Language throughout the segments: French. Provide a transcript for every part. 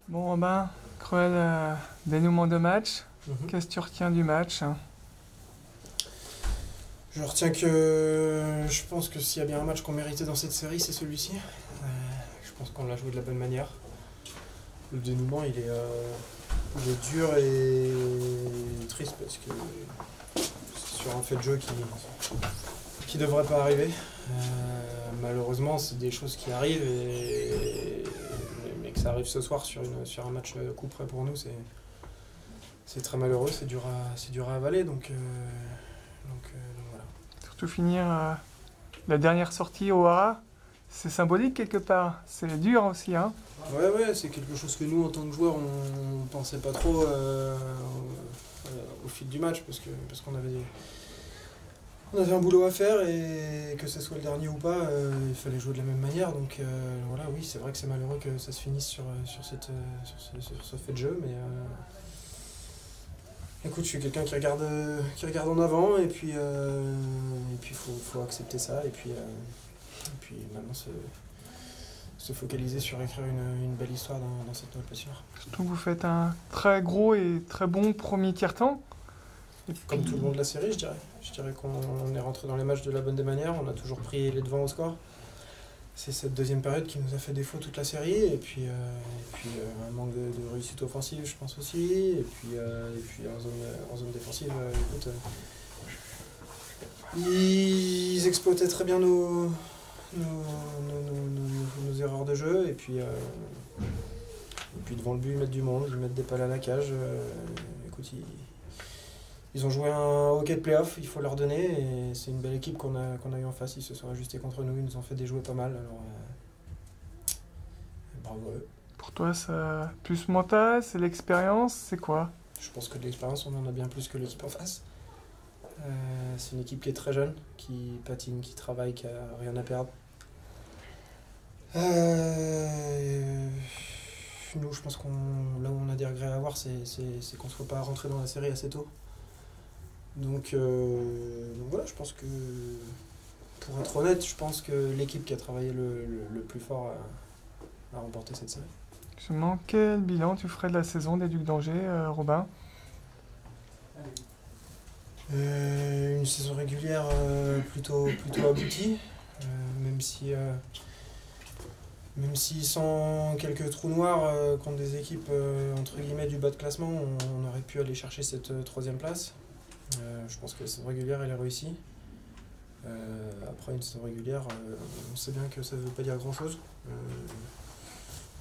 Bon, Robin, cruel dénouement de match. Mhm. Qu'est-ce que tu retiens du match? Je retiens que je pense que s'il y a bien un match qu'on méritait dans cette série, c'est celui-ci. Je pense qu'on l'a joué de la bonne manière. Le dénouement, il est dur et triste parce que c'est sur un fait de jeu qui devrait pas arriver. Malheureusement, c'est des choses qui arrivent, mais que ça arrive ce soir sur un match coup près pour nous, c'est très malheureux, c'est dur à avaler. Donc voilà. Surtout finir la dernière sortie au Hara, c'est symbolique quelque part. C'est dur aussi, hein? Ouais, c'est quelque chose que nous, en tant que joueurs, on pensait pas trop au fil du match parce qu'on on avait un boulot à faire et que ce soit le dernier ou pas, il fallait jouer de la même manière. Donc voilà, oui, c'est vrai que c'est malheureux que ça se finisse sur ce fait de jeu, mais écoute, je suis quelqu'un qui regarde en avant et puis faut accepter ça et puis maintenant se focaliser sur écrire une belle histoire dans cette nouvelle passion. Surtout que vous faites un très gros et très bon premier tiers-temps. Et Comme puis, tout le monde de la série, je dirais. Je dirais qu'on est rentré dans les matchs de la bonne des manières, on a toujours pris les devants au score. C'est cette deuxième période qui nous a fait défaut toute la série, et puis un manque de réussite offensive, je pense aussi, et puis en zone défensive, écoute, ils exploitaient très bien nos erreurs de jeu, et puis devant le but, ils mettent du monde, ils mettent des pales à la cage. Écoute, ils ont joué un hockey de playoff, il faut leur donner, et c'est une belle équipe qu'on a eu en face. Ils se sont ajustés contre nous, ils nous ont fait déjouer pas mal, alors bravo à eux. pour toi, ça plus mental, c'est l'expérience, c'est quoi? Je pense que de l'expérience, on en a bien plus que l'équipe en face. C'est une équipe qui est très jeune, qui patine, qui travaille, qui a rien à perdre. Nous, je pense là où on a des regrets à avoir, c'est qu'on ne soit pas rentré dans la série assez tôt. Donc voilà, je pense que, pour être honnête, je pense que l'équipe qui a travaillé le plus fort a remporté cette série. Justement, quel bilan tu ferais de la saison des Ducs d'Angers, Robin? Une saison régulière plutôt aboutie, même si sans quelques trous noirs contre des équipes entre guillemets du bas de classement, on aurait pu aller chercher cette troisième place. Je pense que la saison régulière, elle est réussie. Après une saison régulière, on sait bien que ça ne veut pas dire grand-chose.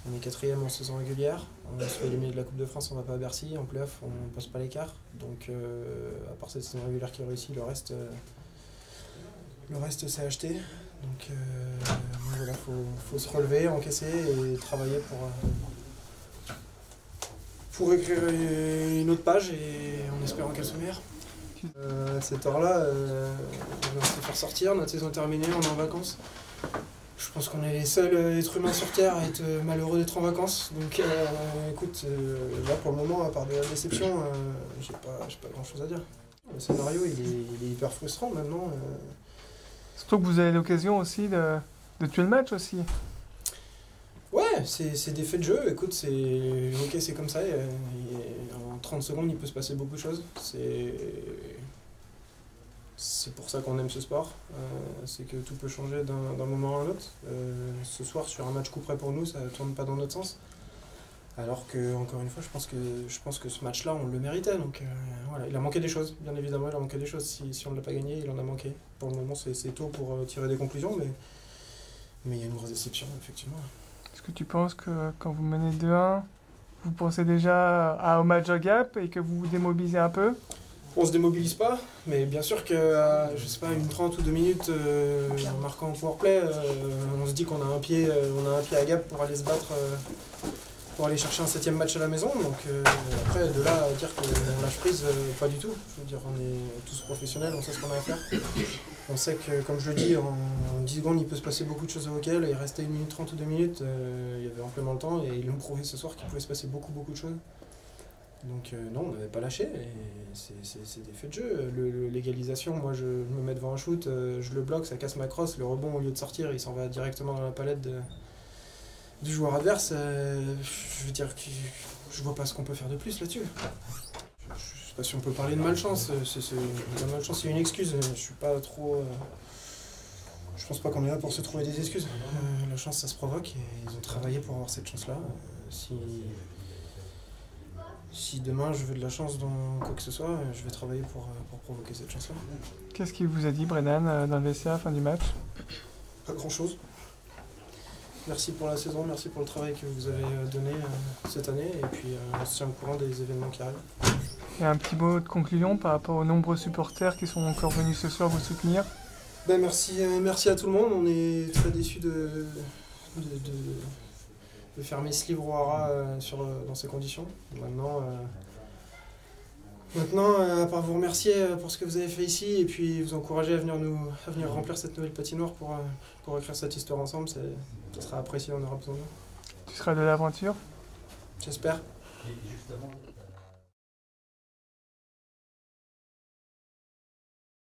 On est quatrième en saison régulière, on se fait éliminer de la Coupe de France, on va pas à Bercy, en playoff on ne passe pas l'écart. Donc à part cette saison régulière qui est réussie, le reste c'est acheté. Donc voilà, faut se relever, encaisser et travailler pour écrire une autre page et en espérant qu'elle soit meilleure. À cette heure-là, on va se faire sortir, notre saison est terminée, on est en vacances. Je pense qu'on est les seuls êtres humains sur Terre à être malheureux d'être en vacances. Donc écoute, là pour le moment, à part de la déception, j'ai pas grand-chose à dire. Le scénario, il est hyper frustrant maintenant. Surtout que vous avez l'occasion aussi de tuer le match aussi. Ouais, c'est des faits de jeu. Écoute, ok, c'est comme ça. En 30 secondes, il peut se passer beaucoup de choses. C'est pour ça qu'on aime ce sport. C'est que tout peut changer d'un moment à un autre. Ce soir, sur un match coup près pour nous, ça ne tourne pas dans notre sens. Alors que, encore une fois, je pense que ce match-là, on le méritait. Donc voilà, il a manqué des choses, bien évidemment, il a manqué des choses. Si on ne l'a pas gagné, il en a manqué. Pour le moment, c'est tôt pour tirer des conclusions, mais il y a une grosse déception, effectivement. Est-ce que tu penses que quand vous menez 2-1, vous pensez déjà au match à gap et que vous vous démobilisez un peu? On se démobilise pas, mais bien sûr que, je sais pas, une 30 ou 2 minutes, en marquant en powerplay, on se dit qu'on a un pied à gap pour aller se battre, pour aller chercher un 7ème match à la maison. Donc après, de là à dire qu'on lâche prise, pas du tout. Je veux dire, on est tous professionnels, on sait ce qu'on a à faire. On sait que, comme je le dis, en 10 secondes, il peut se passer beaucoup de choses au hockey. Là, il restait 1 minute 30 ou 2 minutes, il y avait amplement le temps, et ils l'ont prouvé ce soir qu'il pouvait se passer beaucoup de choses. Donc non, on n'avait pas lâché, et c'est des faits de jeu. L'égalisation, moi je me mets devant un shoot, je le bloque, ça casse ma crosse, le rebond au lieu de sortir, il s'en va directement dans la palette du joueur adverse, je veux dire que je vois pas ce qu'on peut faire de plus là-dessus. Je sais pas si on peut parler de malchance. La malchance, c'est une excuse. Je suis pas trop. Je pense pas qu'on est là pour se trouver des excuses. La chance, ça se provoque et ils ont travaillé pour avoir cette chance-là. Si demain je veux de la chance dans quoi que ce soit, je vais travailler pour provoquer cette chance-là. Qu'est-ce qu'il vous a dit, Brennan, dans le vestiaire à la fin du match? Pas grand-chose. Merci pour la saison, merci pour le travail que vous avez donné cette année et puis on se tient au courant des événements qui arrivent. Et un petit mot de conclusion par rapport aux nombreux supporters qui sont encore venus ce soir vous soutenir. Ben merci à tout le monde, on est très déçus de fermer ce livre au Hara dans ces conditions. Maintenant, à part vous remercier pour ce que vous avez fait ici et puis vous encourager à venir remplir cette nouvelle patinoire pour écrire cette histoire ensemble, ça sera apprécié, on aura besoin de vous. Tu seras de l'aventure? J'espère.